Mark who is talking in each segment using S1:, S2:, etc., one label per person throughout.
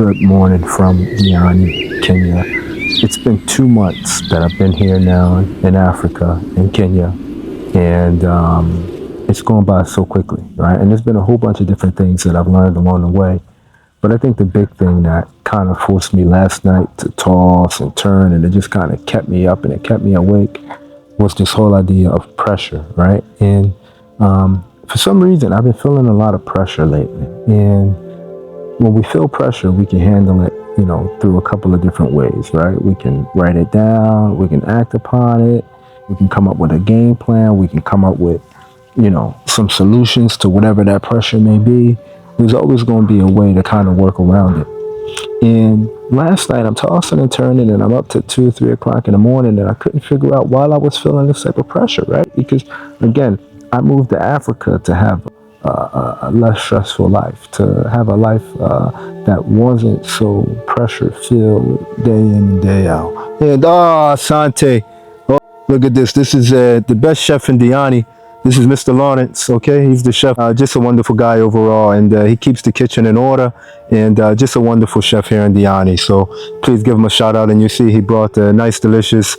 S1: Good morning from Diani, Kenya. It's been 2 months that I've been here now in Africa, in Kenya, and it's going by so quickly, right? And there's been a whole bunch of different things that I've learned along the way. But I think the big thing that kind of forced me last night to toss and turn, and it just kind of kept me up and it kept me awake, was this whole idea of pressure, right? And for some reason, I've been feeling a lot of pressure lately. And when we feel pressure, we can handle it, through a couple of different ways, right? We can write it down, we can act upon it, we can come up with a game plan, we can come up with, some solutions to whatever that pressure may be. There's always going to be a way to kind of work around it. And last night I'm tossing and turning and I'm up to 2 or 3 o'clock in the morning and I couldn't figure out why I was feeling this type of pressure, right? Because again, I moved to Africa to have a less stressful life, to have a life that wasn't so pressure filled day in and day out. And Asante, look at this. This is the best chef in Diani. This is Mr. Lawrence, okay? He's the chef, just a wonderful guy overall, and he keeps the kitchen in order, and just a wonderful chef here in Diani. So please give him a shout out, and you see he brought a nice, delicious,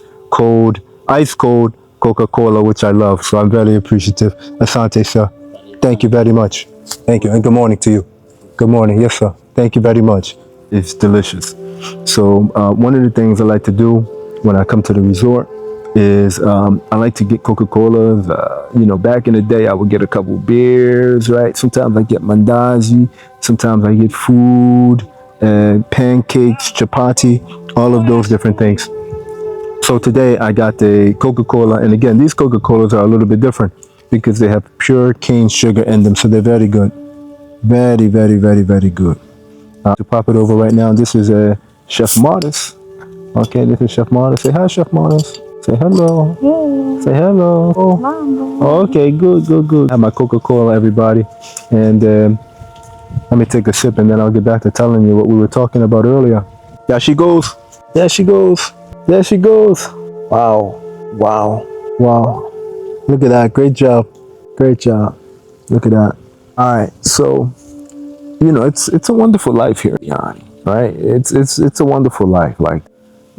S1: ice cold Coca-Cola, which I love, so I'm very appreciative. Asante, sir. Thank you very much. Thank you, and good morning to you. Good morning, yes, sir. Thank you very much. It's delicious. So one of the things I like to do when I come to the resort is I like to get Coca-Colas. Back in the day, I would get a couple beers, right? Sometimes I get mandazi. Sometimes I get food, and pancakes, chapati, all of those different things. So today I got the Coca-Cola. And again, these Coca-Colas are a little bit different because they have pure cane sugar in them. So they're very good. Very, very, very, very good. To pop it over right now, this is Chef Martis. Okay, this is Chef Martis. Say hi, Chef Martis. Say hello.
S2: Hey.
S1: Say hello. Oh, okay, good. I have my Coca-Cola, everybody. And let me take a sip and then I'll get back to telling you what we were talking about earlier. There she goes. There she goes. There she goes. Wow. Look at that. Great job. Look at that. All right. So, it's a wonderful life here, Yanni, right? It's a wonderful life. Like,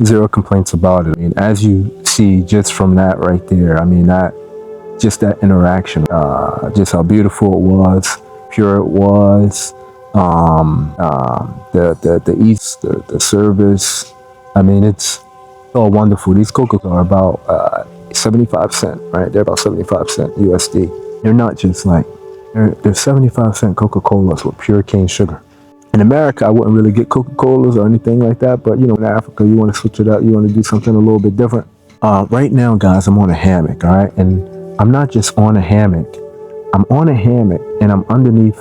S1: zero complaints about it. I mean, as you see just from that right there, I mean, that interaction, just how beautiful it was, pure it was, the eats, the service. I mean, it's all wonderful. These Cocos are about 75 cents, right? They're about 75 cents USD. They're not just like, they're 75 cent Coca-Colas with pure cane sugar. In America, I wouldn't really get Coca-Colas or anything like that, but in Africa, you want to switch it up, you want to do something a little bit different. Right now, guys, I'm on a hammock, all right? And I'm not just on a hammock. I'm on a hammock and I'm underneath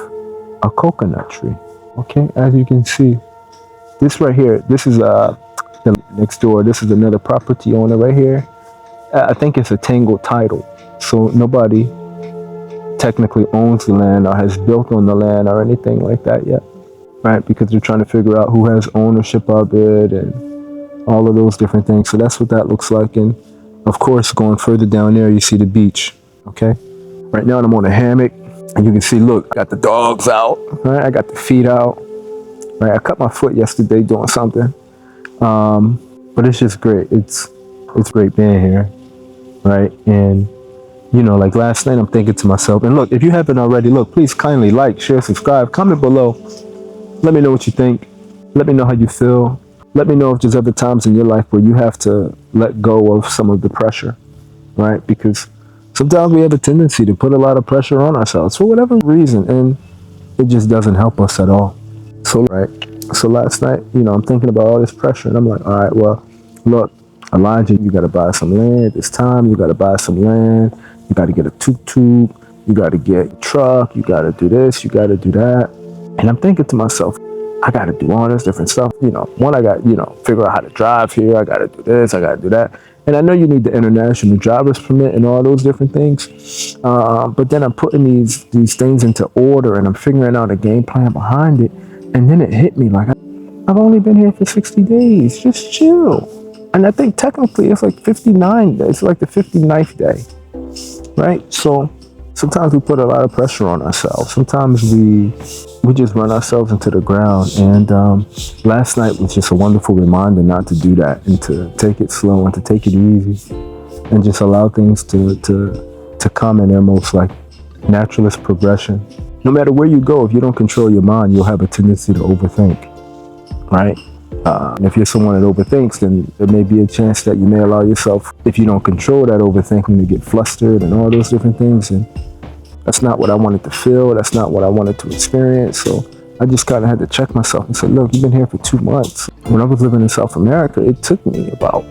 S1: a coconut tree, okay? As you can see, this right here, this is next door. This is another property owner right here. I think it's a tangled title, so nobody technically owns the land or has built on the land or anything like that yet, right? Because they're trying to figure out who has ownership of it and all of those different things. So that's what that looks like. And of course, going further down there, you see the beach, okay? Right now, I'm on a hammock and you can see, look, I got the dogs out, right? I got the feet out, right? I cut my foot yesterday doing something. But it's just great. It's great being here, right? And like last night, I'm thinking to myself, and look, if you haven't already, please kindly like, share, subscribe, comment below. Let me know what you think. Let me know how you feel. Let me know if there's other times in your life where you have to let go of some of the pressure, right? Because sometimes we have a tendency to put a lot of pressure on ourselves for whatever reason, and it just doesn't help us at all. So last night, I'm thinking about all this pressure, and I'm like, all right, well, look, Elijah, you got to buy some land. It's time. You got to buy some land. You got to get a tuk-tuk. You got to get a truck. You got to do this. You got to do that. And I'm thinking to myself, I got to do all this different stuff. One, I got, figure out how to drive here. I got to do this. I got to do that. And I know you need the international driver's permit and all those different things. But then I'm putting these things into order and I'm figuring out a game plan behind it. And then it hit me like, I've only been here for 60 days. Just chill. And I think technically it's like 59 days. It's like the 59th day. Right? So sometimes we put a lot of pressure on ourselves. Sometimes we just run ourselves into the ground. And last night was just a wonderful reminder not to do that, and to take it slow and to take it easy, and just allow things to come in their most like naturalist progression. No matter where you go, if you don't control your mind, you'll have a tendency to overthink, right? If you're someone that overthinks, then there may be a chance that you may allow yourself, if you don't control that overthinking, to get flustered and all those different things. And that's not what I wanted to feel. That's not what I wanted to experience. So I just kind of had to check myself and say, look, you've been here for 2 months. When I was living in South America, it took me about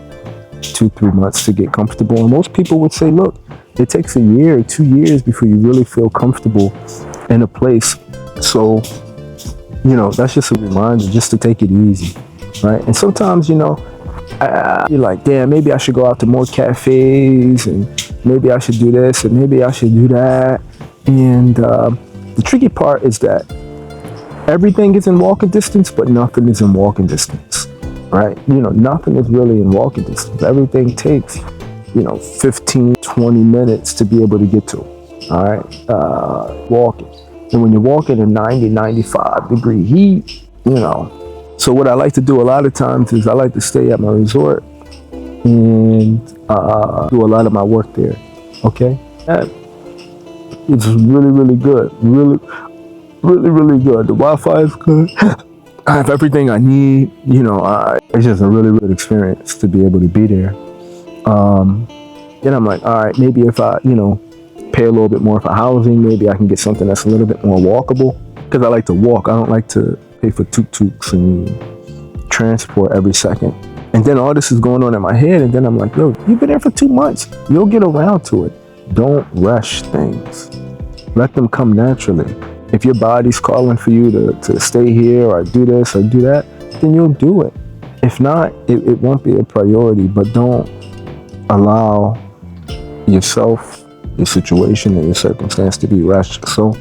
S1: 2-3 months to get comfortable. And most people would say, look, it takes a year, 2 years before you really feel comfortable in a place. So, that's just a reminder just to take it easy, right? And sometimes, you're like, damn, maybe I should go out to more cafes, and maybe I should do this, and maybe I should do that. And the tricky part is that everything is in walking distance, but nothing is in walking distance, right? Nothing is really in walking distance. Everything takes, 15, 20 minutes to be able to get to, all right? Walking. And when you're walking in 90, 95 degree heat, So what I like to do a lot of times is I like to stay at my resort and do a lot of my work there, okay? And it's really, really good. Really, really, really good. The Wi-Fi is good. I have everything I need. It's just a really good experience to be able to be there. Then I'm like, all right, maybe if I, pay a little bit more for housing, maybe I can get something that's a little bit more walkable. Because I like to walk. I don't like to pay for tuk-tuks and transport every second. And then all this is going on in my head, and then I'm like, yo, you've been there for 2 months. You'll get around to it. Don't rush things. Let them come naturally. If your body's calling for you to stay here or do this or do that, then you'll do it. If not, it won't be a priority, but don't allow yourself, your situation, and your circumstance to be rushed. So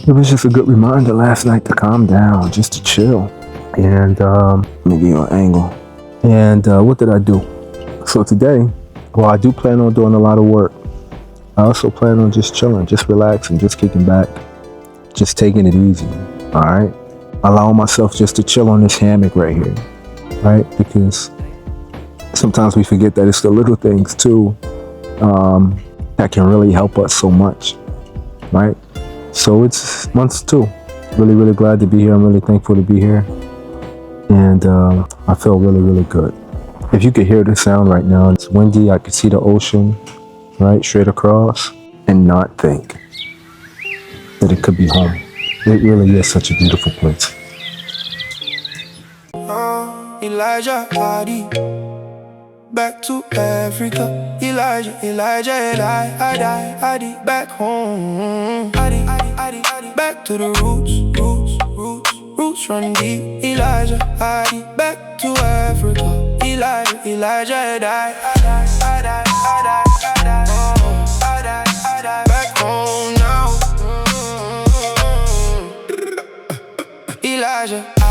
S1: it was just a good reminder last night to calm down, just to chill. And let me give you an angle. And what did I do? So today, well, I do plan on doing a lot of work. I also plan on just chilling, just relaxing, just kicking back, just taking it easy, all right? Allowing myself just to chill on this hammock right here, right? Because sometimes we forget that it's the little things too that can really help us so much, right? So it's months 2. Really, really glad to be here. I'm really thankful to be here. And I feel really, really good. If you could hear the sound right now, it's windy. I could see the ocean right straight across and not think that it could be home. It really is such a beautiful place.
S2: Elijah Adi, back to Africa. Elijah and Adi, back home. Adi, back to the roots run deep. Elijah Adi, back to Africa. Elijah and Adi, back home now. Elijah.